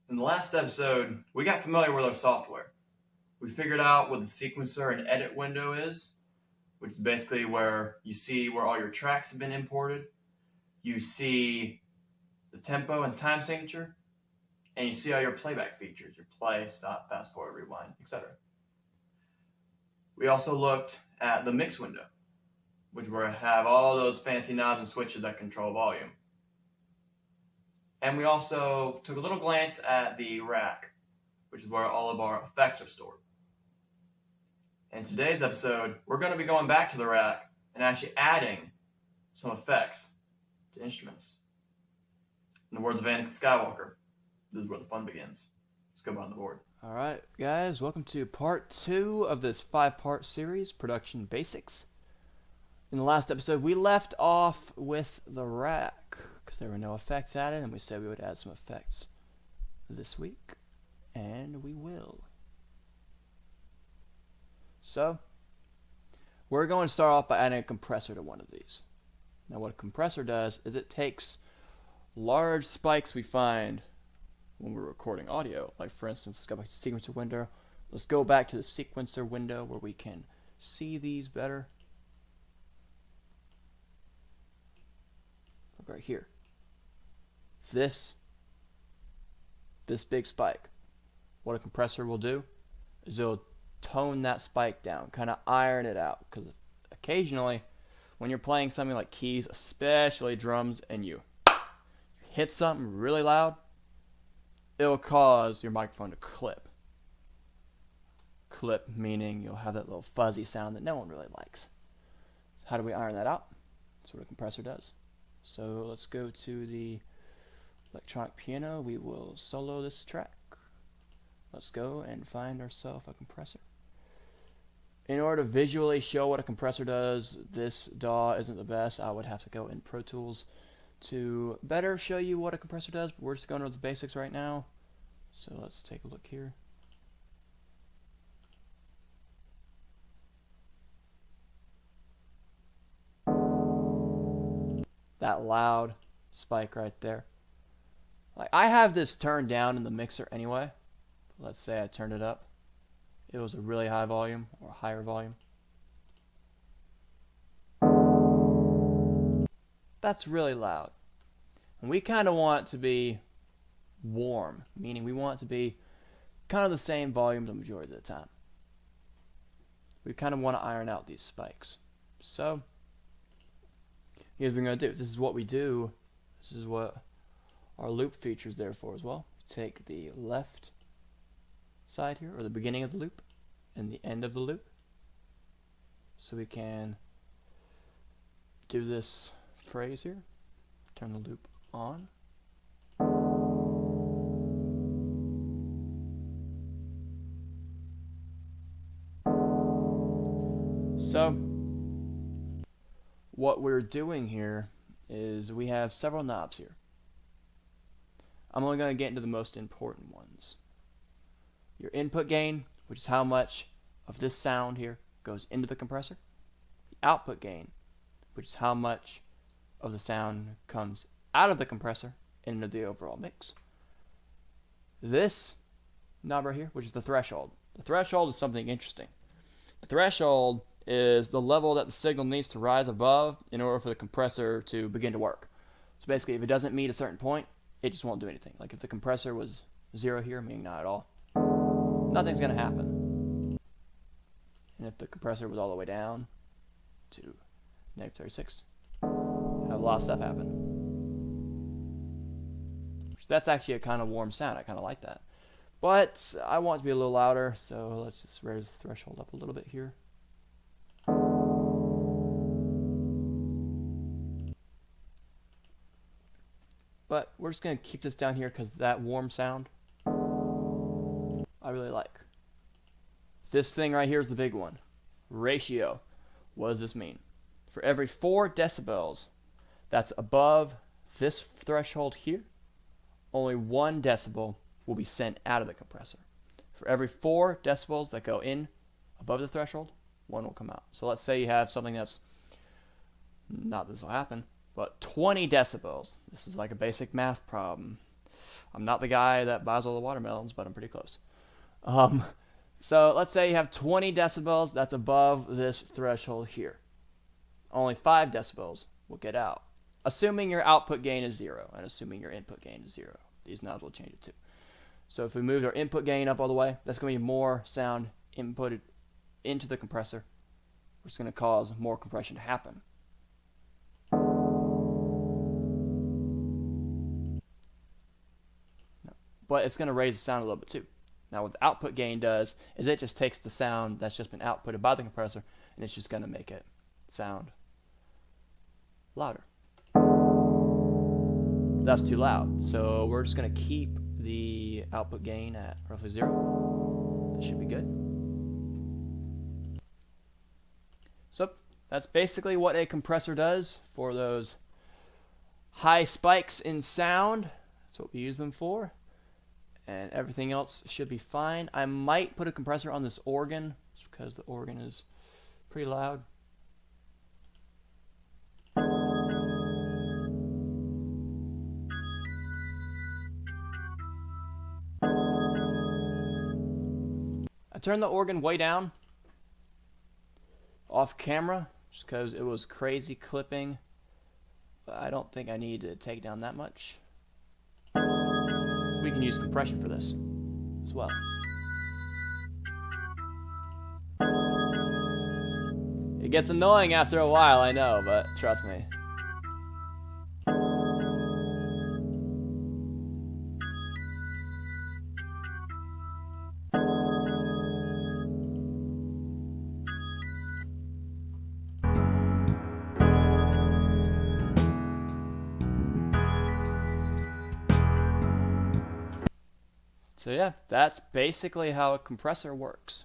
In the last episode, we got familiar with our software. We figured out what the sequencer and edit window is, which is basically where you see where all your tracks have been imported. You see the tempo and time signature, and you see all your playback features, your play, stop, fast forward, rewind, etc. We also looked at the mix window, which where I have all those fancy knobs and switches that control volume. And we also took a little glance at the rack, which is where all of our effects are stored. In today's episode, we're going to be going back to the rack and actually adding some effects to instruments. In the words of Anakin Skywalker, this is where the fun begins. Let's go behind the board. Alright guys, welcome to part 2 of this 5-part series, Production Basics. In the last episode, we left off with the rack, because there were no effects added, and we said we would add some effects this week, and we will. So, we're going to start off by adding a compressor to one of these. Now what a compressor does is it takes large spikes we find when we're recording audio, like for instance, let's go back to the sequencer window. Let's go back to the sequencer window where we can see these better. Look right here. This big spike. What a compressor will do is it'll tone that spike down, kind of iron it out, because occasionally when you're playing something like keys, especially drums, and you hit something really loud, it'll cause your microphone to clip. Clip meaning you'll have that little fuzzy sound that no one really likes. How do we iron that out? That's what a compressor does. So let's go to the electronic piano. We will solo this track. Let's go and find ourselves a compressor. In order to visually show what a compressor does, this DAW isn't the best. I would have to go in Pro Tools to better show you what a compressor does, but we're just going over the basics right now. So let's take a look here. That loud spike right there. Like, I have this turned down in the mixer anyway. Let's say I turned it up. It was a really high volume or higher volume. That's really loud. And we kind of want to be warm, meaning we want it to be kind of the same volume the majority of the time. We kind of want to iron out these spikes. So, here's what we're going to do. This is what we do. This is what our loop feature is there for as well. Take the left side here, or the beginning of the loop, and the end of the loop. So we can do this phrase here. Turn the loop on. So, what we're doing here is we have several knobs here. I'm only going to get into the most important ones. Your input gain, which is how much of this sound here goes into the compressor. The output gain, which is how much of the sound comes out of the compressor and into the overall mix. This knob right here, which is the threshold. The threshold is something interesting. The threshold is the level that the signal needs to rise above in order for the compressor to begin to work. So basically, if it doesn't meet a certain point, it just won't do anything. Like if the compressor was 0 here, meaning not at all, nothing's going to happen. And if the compressor was all the way down to -36, have a lot of stuff happen. That's actually a kind of warm sound. I kind of like that. But I want it to be a little louder, so let's just raise the threshold up a little bit here. But we're just going to keep this down here because that warm sound I really like. This thing right here is the big one. Ratio. What does this mean? For every 4 decibels that's above this threshold here, only 1 decibel will be sent out of the compressor. For every 4 decibels that go in above the threshold, 1 will come out. So let's say you have something that's, not this will happen, but 20 decibels. This is like a basic math problem. I'm not the guy that buys all the watermelons, but I'm pretty close. So let's say you have 20 decibels. That's above this threshold here. Only 5 decibels will get out, assuming your output gain is 0 and assuming your input gain is 0. These knobs will change it too. So if we moved our input gain up all the way, that's going to be more sound inputted into the compressor, which is going to cause more compression to happen. But it's going to raise the sound a little bit too. Now what the output gain does is it just takes the sound that's just been outputted by the compressor and it's just going to make it sound louder. That's too loud, so we're just going to keep the output gain at roughly 0. That should be good. So that's basically what a compressor does for those high spikes in sound. That's what we use them for. And everything else should be fine. I might put a compressor on this organ just because the organ is pretty loud. I turned the organ way down off camera just because it was crazy clipping, but I don't think I need to take down that much. We can use compression for this as well. It gets annoying after a while, I know, but trust me. So yeah, that's basically how a compressor works.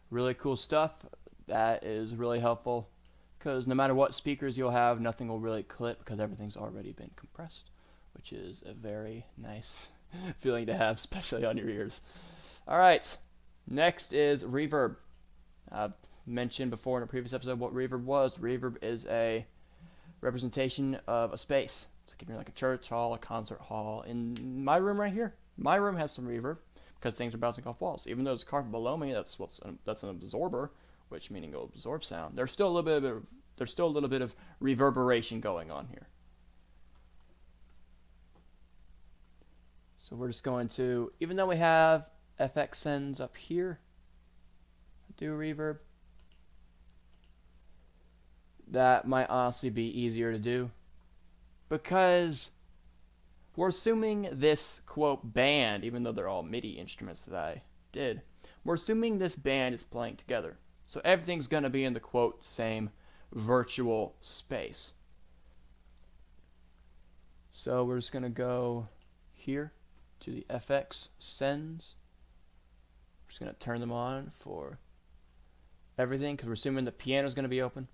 Really cool stuff. That is really helpful because no matter what speakers you'll have, nothing will really clip because everything's already been compressed, which is a very nice feeling to have, especially on your ears. All right, next is reverb. I mentioned before in a previous episode what reverb was. Reverb is a representation of a space. So if you're like a church hall, a concert hall, in my room right here, my room has some reverb because things are bouncing off walls. Even though there's carpet below me, that's an absorber, which meaning it'll absorb sound. There's still a little bit of reverberation going on here. So we're just going to, even though we have FX sends up here, do reverb. That might honestly be easier to do because we're assuming this, quote, band, even though they're all MIDI instruments that I did, we're assuming this band is playing together. So everything's going to be in the, quote, same virtual space. So we're just going to go here to the FX sends. We're just going to turn them on for everything because we're assuming the piano is going to be open.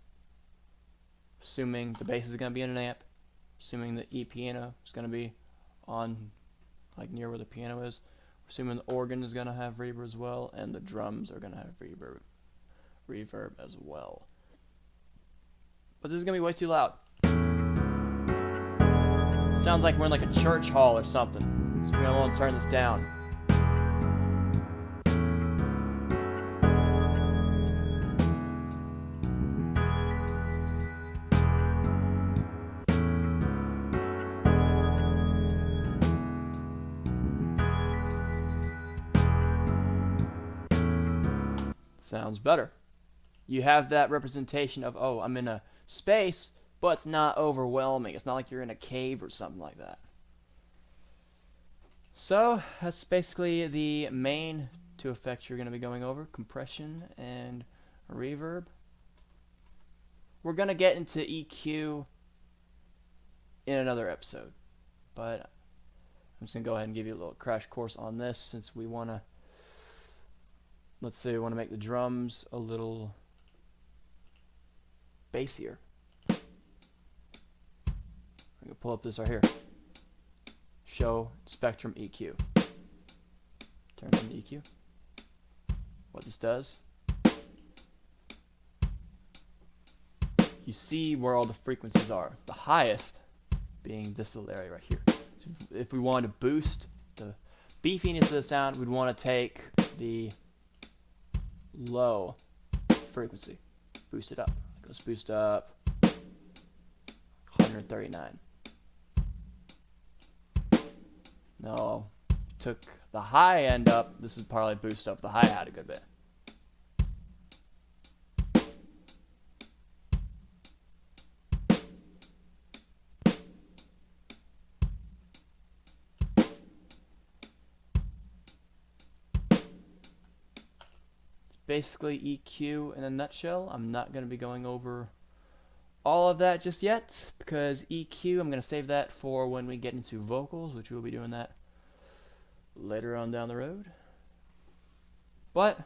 Assuming the bass is going to be in an amp. Assuming the E piano is going to be on like near where the piano is. We're assuming the organ is going to have reverb as well, and the drums are going to have reverb as well. But this is going to be way too loud. Sounds like we're in like a church hall or something. So we're going to want to turn this down. Sounds better. You have that representation of, oh, I'm in a space, but it's not overwhelming. It's not like you're in a cave or something like that. So that's basically the main two effects you're going to be going over, compression and reverb. We're going to get into EQ in another episode, but I'm just going to go ahead and give you a little crash course on this since we want to, let's say we want to make the drums a little bassier. I'm going to pull up this right here. Show spectrum EQ. Turn on the EQ. What this does, you see where all the frequencies are. The highest being this little area right here. If we wanted to boost the beefiness of the sound, we'd want to take the low frequency, boost it up. Let's boost up 139. No, took the high end up. This is probably boost up the hi-hat a good bit. Basically EQ in a nutshell. I'm not going to be going over all of that just yet because EQ, I'm going to save that for when we get into vocals, which we'll be doing that later on down the road. But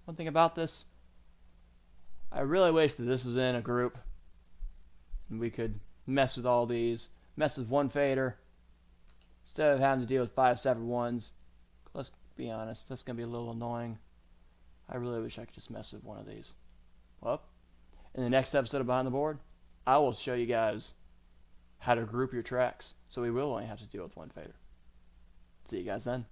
one thing about this, I really wish that this was in a group and we could mess with all these, mess with one fader instead of having to deal with 5 separate ones. Let's be honest, that's going to be a little annoying. I really wish I could just mess with one of these. Well, in the next episode of Behind the Board, I will show you guys how to group your tracks, so we will only have to deal with one fader. See you guys then.